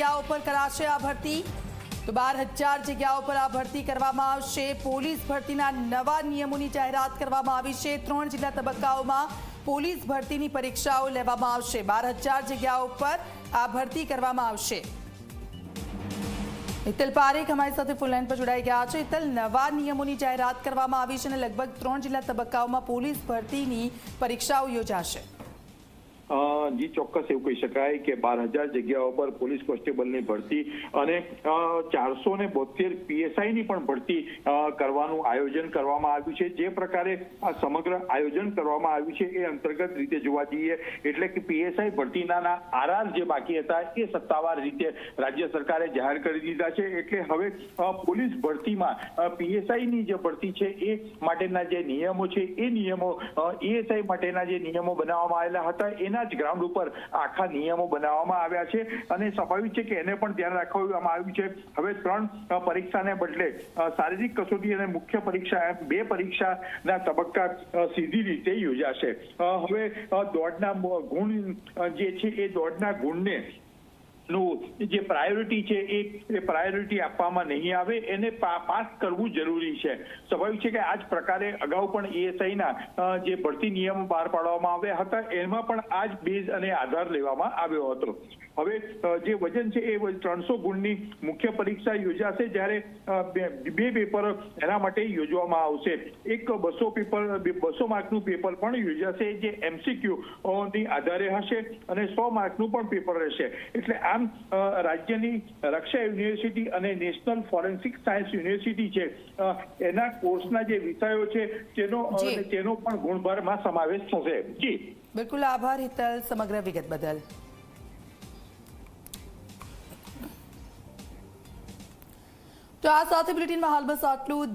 જગ્યાઓ પર કરાશે આ ભરતી। તો 12,000 જગ્યાઓ પર આ ભરતી કરવામાં આવશે। પોલીસ ભરતીના નવા નિયમોની જાહેરાત કરવામાં આવી છે। 3 જિલ્લા તબક્કાઓમાં પોલીસ ભરતીની પરીક્ષાઓ લેવામાં આવશે। 12,000 જગ્યાઓ પર આ ભરતી કરવામાં આવશે। હિતલ પારેખ અમારી સાથે ફૂલ લાઈન પર જોડાઈ ગયા છે। હિતલ, નવા નિયમોની જાહેરાત કરવામાં આવી છે અને લગભગ 3 જિલ્લા તબક્કાઓમાં પોલીસ ભરતીની પરીક્ષાઓ યોજાશે। જી ચોક્કસ એવું કહી શકાય કે 12,000 જગ્યાઓ પર પોલીસ કોન્સ્ટેબલની ભરતી અને 472 પીએસઆઈની પણ ભરતી કરવાનું આયોજન કરવામાં આવ્યું છે। જે પ્રકારે આ સમગ્ર આયોજન કરવામાં આવ્યું છે એ અંતર્ગત રીતે જોવા જઈએ એટલે કે પીએસઆઈ ભરતીના આરઆર જે બાકી હતા એ સત્તાવાર રીતે રાજ્ય સરકારે જાહેર કરી દીધા છે। એટલે હવે પોલીસ ભરતીમાં પીએસઆઈની જે ભરતી છે એ માટેના જે નિયમો છે એ નિયમો એએસઆઈ માટેના જે નિયમો બનાવવામાં આવેલા હતા એના ગ્રાઉન્ડ ઉપર આખા નિયમો બનાવવામાં આવ્યા છે અને સ્વાભાવિક છે કે એને પણ ધ્યાન રાખવામાં આવ્યું છે। હવે 3 પરીક્ષાને બદલે શારીરિક કસોટી અને મુખ્ય પરીક્ષા 2 પરીક્ષાના તબક્કા સીધી રીતે યોજાશે। હવે દોડના ગુણ જે છે એ દોડના ગુણને જે પ્રાયોરિટી છે એ પ્રાયોરિટી આપવામાં નહીં આવે, એને પાસ કરવું જરૂરી છે। સ્વાભાવિક છે કે આ જ પ્રકારે અગાઉ પણ એએસઆઈના જે ભરતી નિયમો બહાર પાડવામાં આવ્યા હતા એમાં પણ આ જ બેઝ અને આધાર લેવામાં આવ્યો હતો। હવે જે વજન છે એ 300 ગુણની મુખ્ય પરીક્ષા યોજાશે, જ્યારે 2 પેપર એના માટે યોજવામાં આવશે। એક 200 માર્કનું પેપર પણ યોજાશે જે એમસીક્યુ ની આધારે હશે અને 100 માર્કનું પણ પેપર રહેશે। એટલે આમ રાજ્યની રક્ષા યુનિવર્સિટી અને નેશનલ ફોરેન્સિક સાયન્સ યુનિવર્સિટી છે એના કોર્સના જે વિષયો છે તેનો પણ ગુણભારમાં સમાવેશ થશે। જી બિલકુલ, આભાર હિતલ સમગ્ર વિગત બદલ। તો આ સાથે બુલેટિનમાં હાલ બસ આટલું।